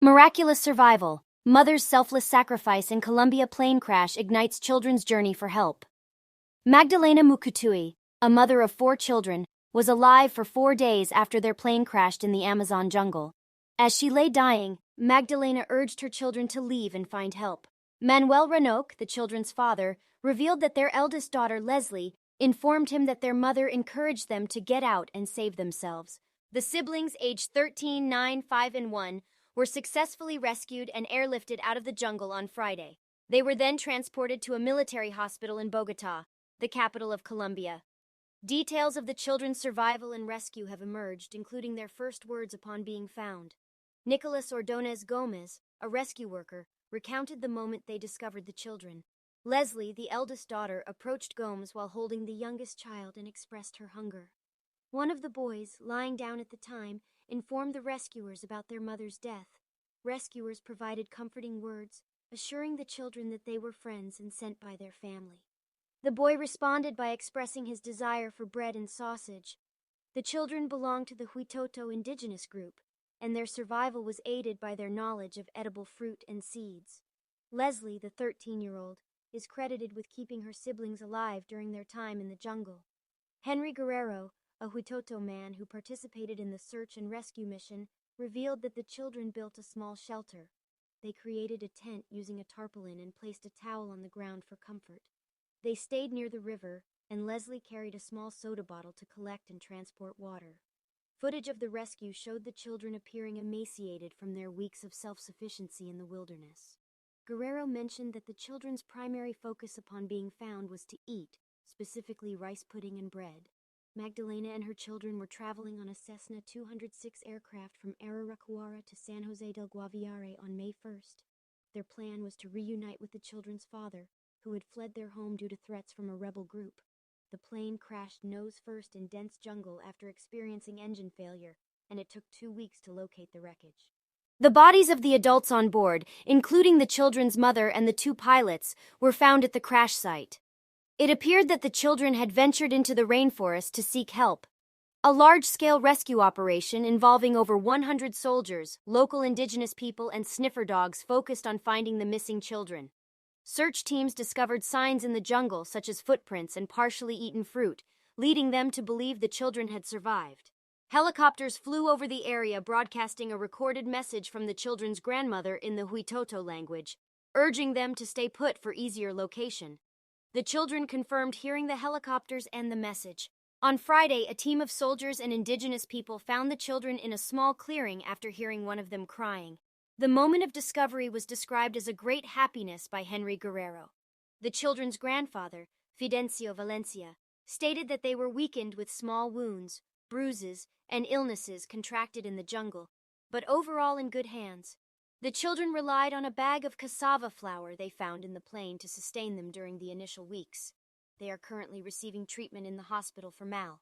Miraculous survival. Mother's selfless sacrifice in Colombia plane crash ignites children's journey for help. Magdalena Mukutui, a mother of 4 children, was alive for 4 days after their plane crashed in the Amazon jungle. As she lay dying, Magdalena urged her children to leave and find help. Manuel Ranoque, the children's father, revealed that their eldest daughter, Leslie, informed him that their mother encouraged them to get out and save themselves. The siblings, aged 13, 9, 5, and 1, were successfully rescued and airlifted out of the jungle on Friday. They were then transported to a military hospital in Bogotá, the capital of Colombia. Details of the children's survival and rescue have emerged, including their first words upon being found. Nicolas Ordonez Gomez, a rescue worker, recounted the moment they discovered the children. Leslie, the eldest daughter, approached Gomes while holding the youngest child and expressed her hunger. One of the boys, lying down at the time, informed the rescuers about their mother's death. Rescuers provided comforting words, assuring the children that they were friends and sent by their family. The boy responded by expressing his desire for bread and sausage. The children belonged to the Huitoto indigenous group, and their survival was aided by their knowledge of edible fruit and seeds. Leslie, the 13-year-old, is credited with keeping her siblings alive during their time in the jungle. Henry Guerrero, a Huitoto man who participated in the search and rescue mission, revealed that the children built a small shelter. They created a tent using a tarpaulin and placed a towel on the ground for comfort. They stayed near the river, and Leslie carried a small soda bottle to collect and transport water. Footage of the rescue showed the children appearing emaciated from their weeks of self-sufficiency in the wilderness. Guerrero mentioned that the children's primary focus upon being found was to eat, specifically rice pudding and bread. Magdalena and her children were traveling on a Cessna 206 aircraft from Araraquara to San Jose del Guaviare on May 1st. Their plan was to reunite with the children's father, who had fled their home due to threats from a rebel group. The plane crashed nose first in dense jungle after experiencing engine failure, and it took 2 weeks to locate the wreckage. The bodies of the adults on board, including the children's mother and the 2 pilots, were found at the crash site. It appeared that the children had ventured into the rainforest to seek help. A large-scale rescue operation involving over 100 soldiers, local indigenous people, and sniffer dogs focused on finding the missing children. Search teams discovered signs in the jungle, such as footprints and partially eaten fruit, leading them to believe the children had survived. Helicopters flew over the area, broadcasting a recorded message from the children's grandmother in the Huitoto language, urging them to stay put for easier location. The children confirmed hearing the helicopters and the message. On Friday, a team of soldiers and indigenous people found the children in a small clearing after hearing one of them crying. The moment of discovery was described as a great happiness by Henry Guerrero. The children's grandfather, Fidencio Valencia, stated that they were weakened with small wounds, bruises, and illnesses contracted in the jungle, but overall in good hands. The children relied on a bag of cassava flour they found in the plane to sustain them during the initial weeks. They are currently receiving treatment in the hospital for mal.